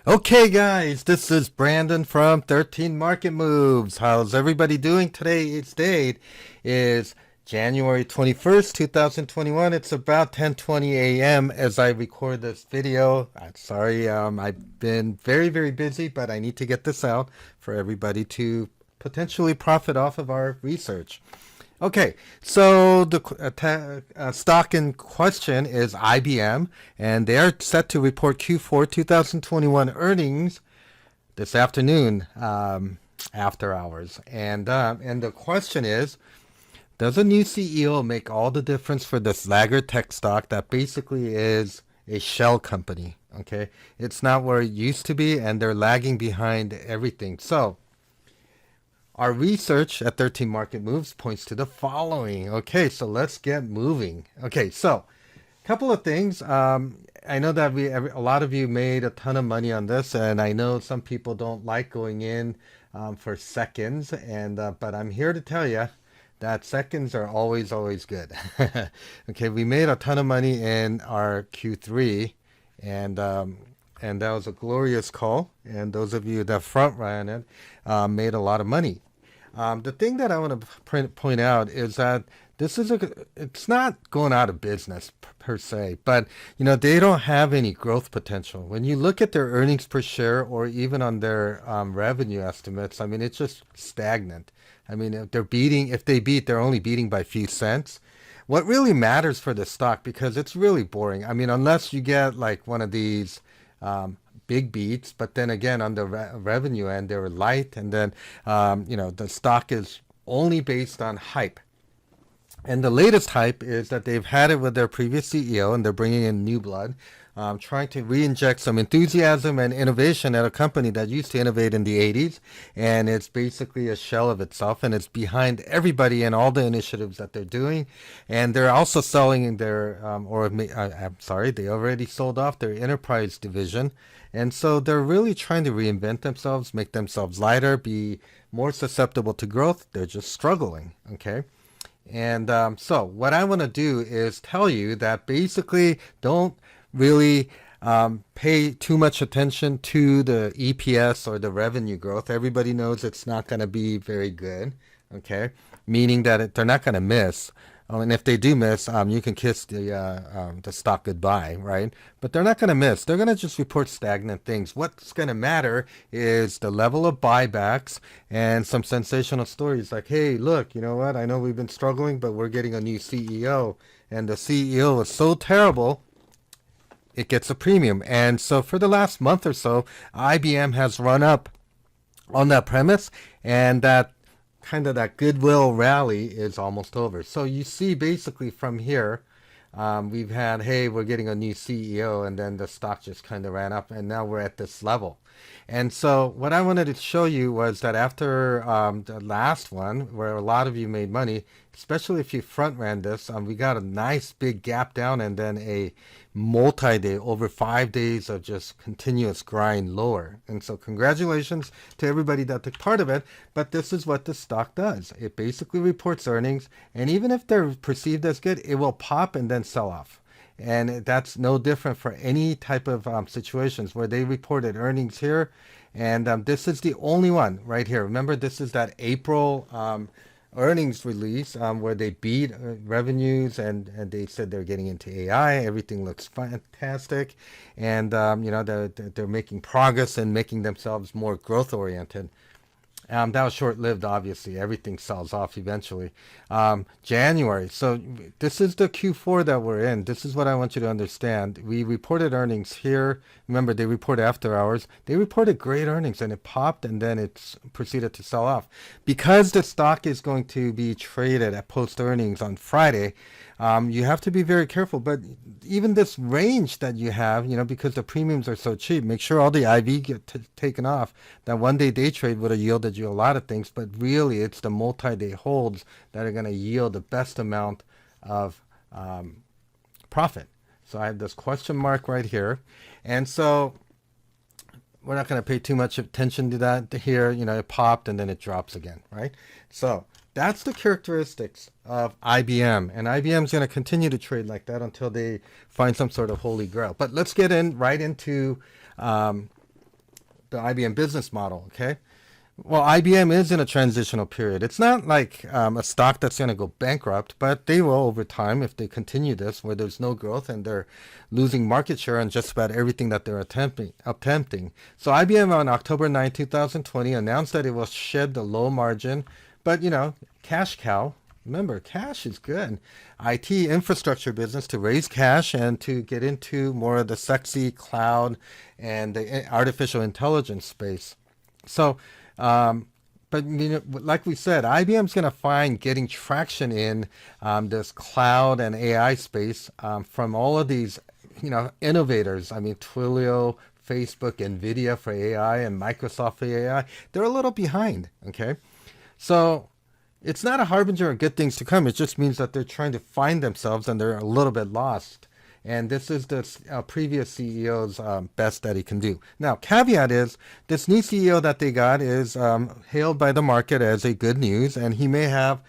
Okay, guys, this is Brandon from 13 Market Moves. How's everybody doing? Today's date is January 21st, 2021. It's about 10:20 a.m. as I record this video. I'm sorry, I've been very busy, but I need to get this out for everybody to potentially profit off of our research. Okay, so the stock in question is IBM, and they are set to report Q4 2021 earnings this afternoon, after hours. And the question is, does a new CEO make all the difference for this laggard tech stock that basically is a shell company? Okay, it's not where it used to be, and they're lagging behind everything. So our research at 13 Market Moves points to the following. Okay, so let's get moving. Okay, so a couple of things. I know that a lot of you made a ton of money on this, and I know some people don't like going in for seconds, and but I'm here to tell you that seconds are always good. Okay, we made a ton of money in our Q3, and that was a glorious call. And those of you that front ran it made a lot of money. The thing that I want to point out is that it's not going out of business per se, but they don't have any growth potential. When you look at their earnings per share or even on their revenue estimates, I mean, it's just stagnant. I mean, if they beat, they're only beating by a few cents. What really matters for the stock, because it's really boring. I mean, unless you get like one of these big beats, but then again on the revenue end they were light, and then the stock is only based on hype. And the latest hype is that they've had it with their previous CEO and they're bringing in new blood, trying to re-inject some enthusiasm and innovation at a company that used to innovate in the 80s, and it's basically a shell of itself, and it's behind everybody and all the initiatives that they're doing. And they're also selling their I'm sorry, they already sold off their enterprise division, and so they're really trying to reinvent themselves, make themselves lighter, be more susceptible to growth. They're just struggling. Okay. And so what I want to do is tell you that basically don't really pay too much attention to the EPS or the revenue growth. Everybody knows it's not going to be very good, okay? Meaning that they're not going to miss. And if they do miss, you can kiss the stock goodbye, right? But they're not going to miss. They're going to just report stagnant things. What's going to matter is the level of buybacks and some sensational stories like, hey, look, you know what? I know we've been struggling, but we're getting a new CEO. And the CEO is so terrible, it gets a premium. And so for the last month or so, IBM has run up on that premise, and that goodwill rally is almost over. So you see basically from here, we've had, hey, we're getting a new CEO, and then the stock just kind of ran up, and now we're at this level. And so what I wanted to show you was that after the last one, where a lot of you made money, especially if you front ran this, we got a nice big gap down, and then a multi-day, over 5 days of just continuous grind lower. And so congratulations to everybody that took part of it. But this is what the stock does. It basically reports earnings, and even if they're perceived as good, it will pop and then sell off. And that's no different for any type of situations where they reported earnings here. And this is the only one right here. Remember, this is that April earnings release where they beat revenues, and they said they're getting into AI. Everything looks fantastic. And, they're making progress and making themselves more growth oriented. That was short-lived, obviously. Everything sells off eventually. January. So this is the Q4 that we're in. This is what I want you to understand. We reported earnings here. Remember, they report after hours. They reported great earnings, and it popped, and then it's proceeded to sell off. Because the stock is going to be traded at post-earnings on Friday, you have to be very careful. But even this range that you have, because the premiums are so cheap, make sure all the IV get taken off. That one-day day trade would have yielded you a lot of things, but really it's the multi-day holds that are going to yield the best amount of profit. So I have this question mark right here. And so we're not going to pay too much attention to that here. It popped and then it drops again, right? So that's the characteristics of IBM. And IBM is going to continue to trade like that until they find some sort of holy grail. But let's get right into the IBM business model, okay? Well, IBM is in a transitional period. It's not like a stock that's going to go bankrupt, but they will over time if they continue this, where there's no growth and they're losing market share on just about everything that they're attempting. So IBM on October 9, 2020 announced that it will shed the low margin, but cash cow. Remember, cash is good. IT infrastructure business to raise cash and to get into more of the sexy cloud and the artificial intelligence space. So, but like we said, IBM's going to find getting traction in this cloud and AI space from all of these, innovators. I mean, Twilio, Facebook, NVIDIA for AI, and Microsoft for AI. They're a little behind. Okay, so it's not a harbinger of good things to come. It just means that they're trying to find themselves and they're a little bit lost. And this is the previous CEO's best that he can do. Now, caveat is, this new CEO that they got is hailed by the market as a good news, and he may have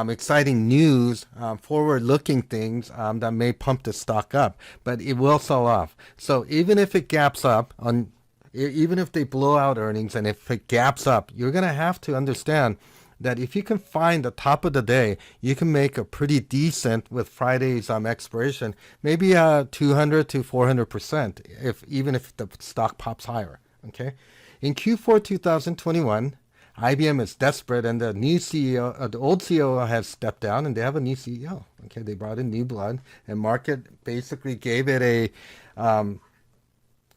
exciting news, forward-looking things that may pump the stock up, but it will sell off. So even if it gaps up, even if they blow out earnings, and if it gaps up, you're going to have to understand that if you can find the top of the day, you can make a pretty decent with Friday's expiration, maybe 200 to 400%, even if the stock pops higher. Okay, in Q4 2021, IBM is desperate, and the new CEO, the old CEO has stepped down, and they have a new CEO. Okay, they brought in new blood, and market basically gave it a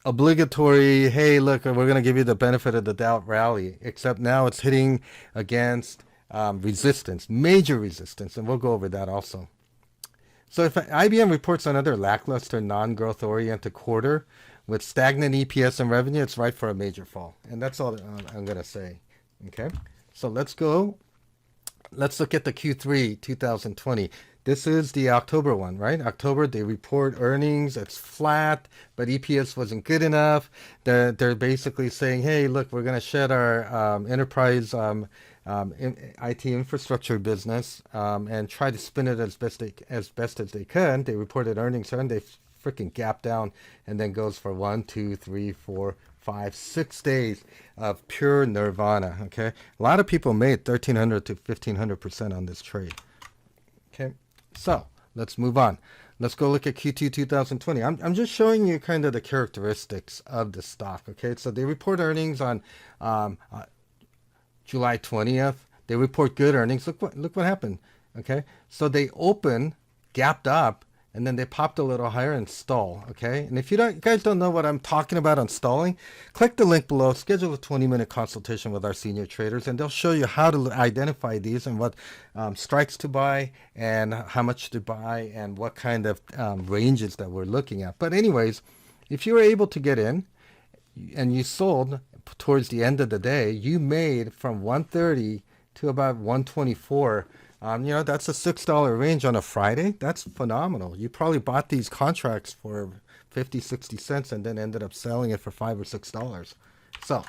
obligatory, hey, look, we're going to give you the benefit of the doubt rally, except now it's hitting against resistance, major resistance, and we'll go over that also. So if IBM reports another lackluster, non-growth oriented quarter with stagnant EPS and revenue, it's right for a major fall. And that's all I'm going to say. Okay, so let's look at the Q3 2020. This is the October one, right? October, they report earnings. It's flat, but EPS wasn't good enough. They're basically saying, hey, look, we're going to shed our enterprise IT infrastructure business and try to spin it as best as they can. They reported earnings and they freaking gap down and then goes for 1, 2, 3, 4, 5, 6 days of pure nirvana. Okay, a lot of people made 1,300 to 1,500% on this trade. Okay. So let's move on. Let's go look at Q2 2020. I'm just showing you kind of the characteristics of the stock. Okay, so they report earnings on July 20th. They report good earnings. Look what happened. Okay, so they gapped up, and then they popped a little higher and stall. Okay, and if you guys don't know what I'm talking about on stalling, click the link below, schedule a 20-minute consultation with our senior traders, and they'll show you how to identify these and what strikes to buy and how much to buy and what kind of ranges that we're looking at. But anyways, if you were able to get in and you sold towards the end of the day, you made from 130 to about 124. That's a $6 range on a Friday. That's phenomenal. You probably bought these contracts for 50, 60 cents and then ended up selling it for $5 or $6. So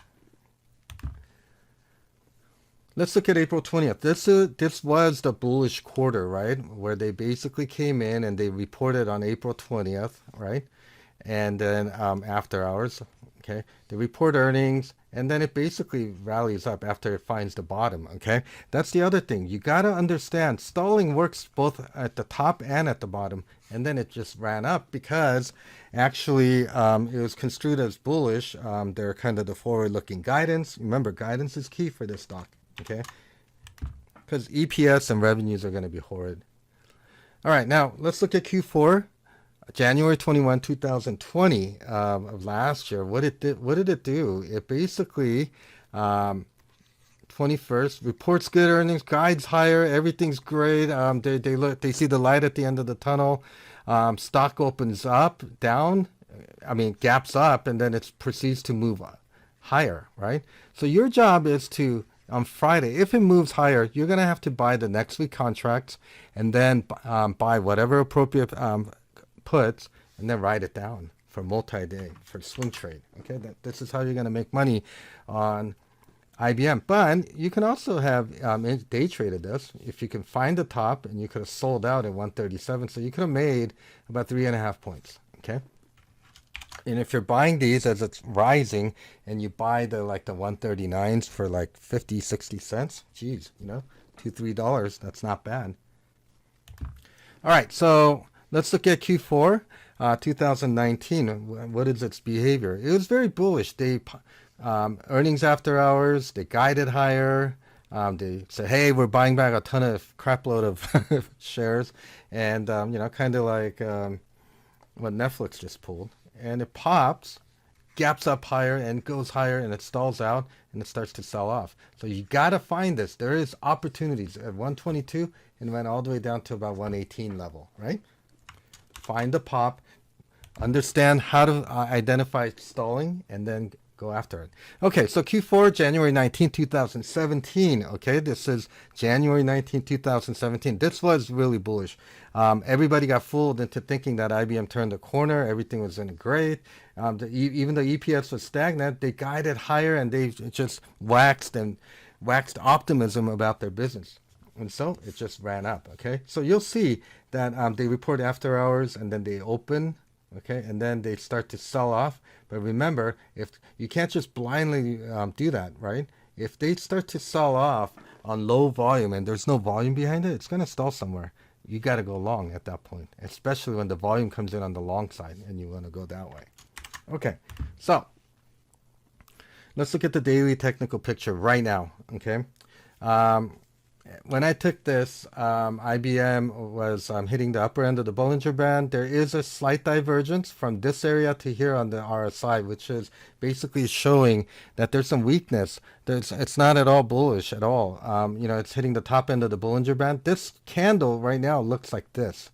let's look at April 20th. This was the bullish quarter, right? Where they basically came in and they reported on April 20th, right? And then after hours, okay, they report earnings, and then it basically rallies up after it finds the bottom. Okay, that's the other thing. You got to understand, stalling works both at the top and at the bottom, and then it just ran up because actually it was construed as bullish. They're kind of the forward-looking guidance. Remember, guidance is key for this stock. Okay, because EPS and revenues are going to be horrid. All right, now let's look at Q4. January 21, 2020 of last year. What did it do? It basically 21st reports good earnings, guides higher, everything's great. They see the light at the end of the tunnel. Stock opens up, down, gaps up, and then it proceeds to move higher, right? So your job is to, on Friday, if it moves higher, you're going to have to buy the next week contracts and then buy whatever appropriate puts and then write it down for multi-day, for swing trade. Okay, this is how you're going to make money on IBM. But you can also have day traded this if you can find the top, and you could have sold out at 137, so you could have made about 3.5 points. Okay, and if you're buying these as it's rising, and you buy the 139s for like 50-60 cents, geez, $2-3, that's not bad. All right, so let's look at Q4 2019. What is its behavior? It was very bullish. They earnings after hours, they guided higher. They said, hey, we're buying back a ton of crapload of shares, and kind of like what Netflix just pulled. And it pops, gaps up higher, and goes higher, and it stalls out, and it starts to sell off. So you got to find this. There is opportunities at 122, and went all the way down to about 118 level, right? Find the pop, understand how to identify stalling, and then go after it. Okay, so Q4, January 19, 2017. Okay, this is January 19, 2017. This was really bullish. Everybody got fooled into thinking that IBM turned the corner. Everything was in great. Even though EPS was stagnant, they guided higher, and they just waxed optimism about their business. And so it just ran up, okay? So you'll see that they report after hours, and then they open, okay? And then they start to sell off. But remember, if you can't just blindly do that, right? If they start to sell off on low volume and there's no volume behind it, it's going to stall somewhere. You got to go long at that point, especially when the volume comes in on the long side and you want to go that way. Okay, so let's look at the daily technical picture right now, okay? When I took this, IBM was hitting the upper end of the Bollinger Band. There is a slight divergence from this area to here on the RSI, which is basically showing that there's some weakness. It's not at all bullish at all. It's hitting the top end of the Bollinger Band. This candle right now looks like this.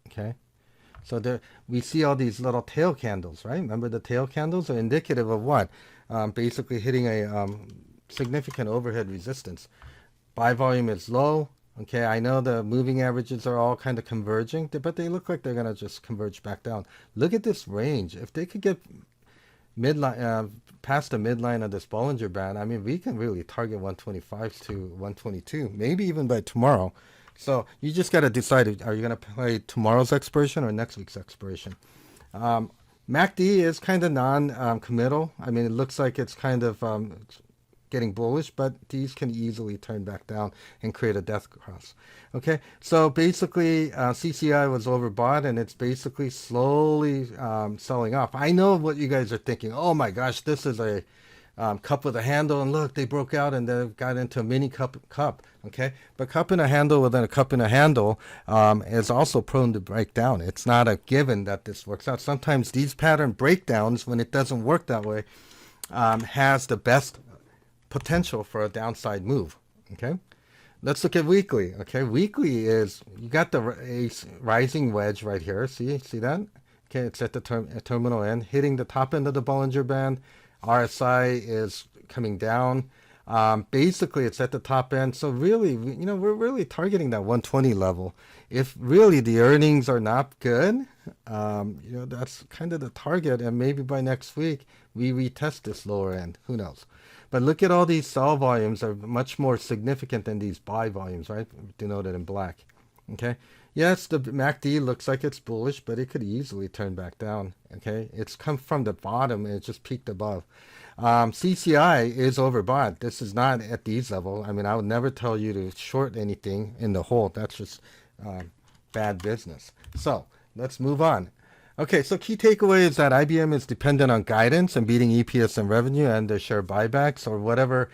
Okay, so there we see all these little tail candles, right? Remember, the tail candles are indicative of what? Basically hitting a significant overhead resistance. Buy volume is low. Okay, I know the moving averages are all kind of converging, but they look like they're going to just converge back down. Look at this range. If they could get midline, past the midline of this Bollinger Band, I mean, we can really target 125 to 122, maybe even by tomorrow. So you just got to decide, are you going to play tomorrow's expiration or next week's expiration? MACD is kind of non-committal. I mean, it looks like it's kind of getting bullish, but these can easily turn back down and create a death cross. Okay, so basically CCI was overbought, and it's basically slowly selling off. I know what you guys are thinking. Oh my gosh, this is a cup with a handle, and look, they broke out and they got into a mini cup. Okay, but cup in a handle within a cup in a handle is also prone to break down. It's not a given that this works out. Sometimes these pattern breakdowns, when it doesn't work that way, has the best potential for a downside move. Okay, let's look at weekly. Okay, weekly is, you got the rising wedge right here. See that? Okay, it's at the terminal end, hitting the top end of the Bollinger Band. RSI is coming down. Basically, it's at the top end. So really, we're really targeting that 120 level. If really the earnings are not good, that's kind of the target. And maybe by next week, we retest this lower end. Who knows? But look at all these sell volumes are much more significant than these buy volumes, right? Denoted in black. Okay. Yes, the MACD looks like it's bullish, but it could easily turn back down. Okay. It's come from the bottom and it just peaked above. CCI is overbought. This is not at these levels. I mean, I would never tell you to short anything in the hole. That's just bad business. So let's move on. Okay, so key takeaway is that IBM is dependent on guidance and beating EPS and revenue and their share buybacks or whatever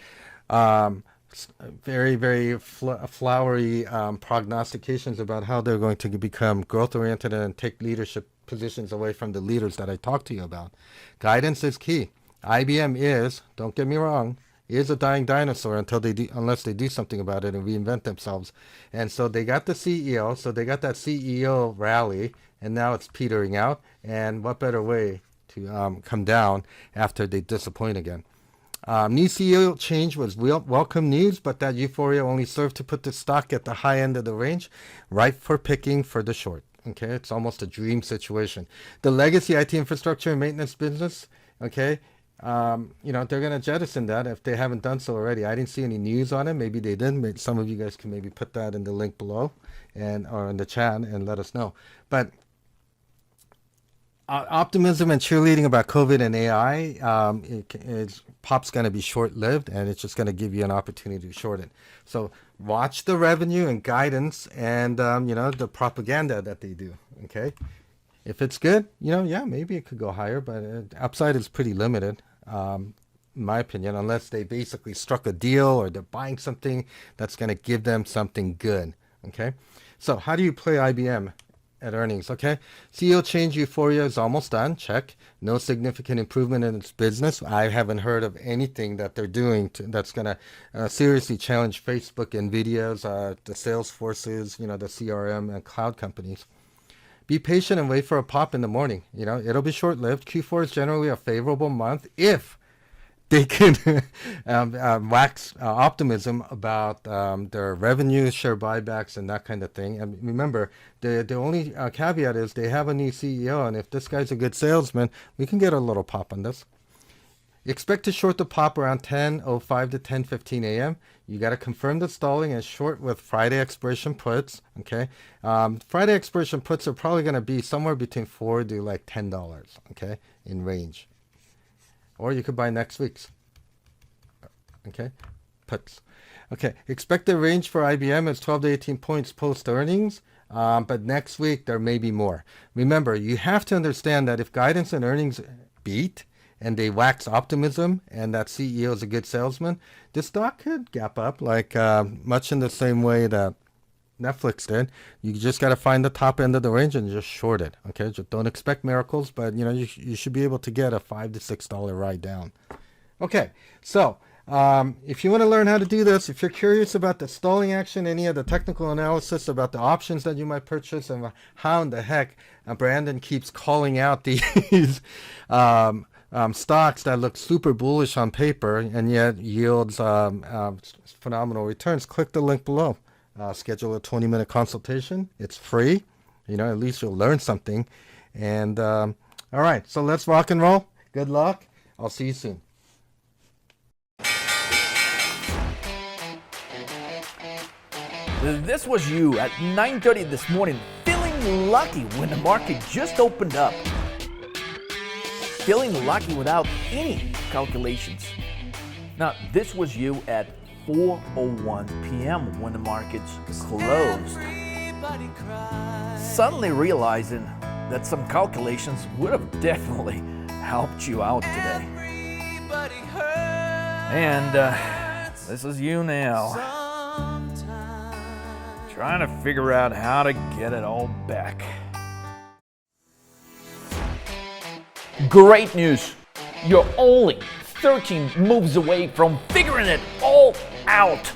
very, very flowery prognostications about how they're going to become growth-oriented and take leadership positions away from the leaders that I talked to you about. Guidance is key. IBM is, don't get me wrong, is a dying dinosaur unless they do something about it and reinvent themselves. And so they got the CEO, so they got that CEO rally, and now it's petering out. And what better way to come down after they disappoint again? New CEO change was welcome news, but that euphoria only served to put the stock at the high end of the range, ripe for picking for the short. Okay, it's almost a dream situation. The legacy IT infrastructure and maintenance business, okay, they're going to jettison that if they haven't done so already. I didn't see any news on it. Maybe they did. Some of you guys can maybe put that in the link below or in the chat and let us know. But optimism and cheerleading about COVID and AI, pop's going to be short-lived, and it's just going to give you an opportunity to short it. So watch the revenue and guidance and, the propaganda that they do, okay? If it's good, maybe it could go higher, but upside is pretty limited, in my opinion, unless they basically struck a deal or they're buying something that's going to give them something good, okay? So how do you play IBM at earnings? Okay, CEO change euphoria is almost done. Check. No significant improvement in its business. I haven't heard of anything that they're doing that's going to seriously challenge Facebook, NVIDIA's, the Salesforces, the CRM and cloud companies. Be patient and wait for a pop in the morning. It'll be short-lived. Q4 is generally a favorable month if they can wax optimism about their revenue, share buybacks, and that kind of thing. And remember, the only caveat is they have a new CEO, and if this guy's a good salesman, we can get a little pop on this. Expect to short the pop around 10:05 to 10:15 a.m. You got to confirm the stalling and short with Friday expiration puts. Okay, Friday expiration puts are probably going to be somewhere between $4 to like $10. Okay, in range. Or you could buy next week's. Okay, puts. Okay, expected range for IBM is 12 to 18 points post earnings, but next week there may be more. Remember, you have to understand that if guidance and earnings beat and they wax optimism and that CEO is a good salesman, the stock could gap up like much in the same way that Netflix did. You just got to find the top end of the range and just short it. Okay, just don't expect miracles, but you should be able to get a $5 to $6 ride down. Okay, so if you want to learn how to do this, if you're curious about the stalling action, any of the technical analysis about the options that you might purchase, and how in the heck Brandon keeps calling out these stocks that look super bullish on paper and yet yields phenomenal returns, click the link below. Schedule a 20-minute consultation. It's free. At least you'll learn something. And all right, so let's rock and roll. Good luck. I'll see you soon. This was you at 9:30 this morning, feeling lucky when the market just opened up. Feeling lucky without any calculations. Now, this was you at 4:01 p.m. when the markets closed. Suddenly realizing that some calculations would have definitely helped you out today. And this is you now, trying to figure out how to get it all back. Great news! You're only 13 moves away from figuring it all out.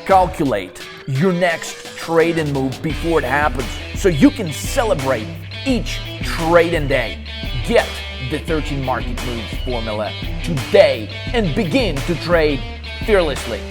Calculate your next trading move before it happens so you can celebrate each trading day. Get the 13 market moves formula today and begin to trade fearlessly.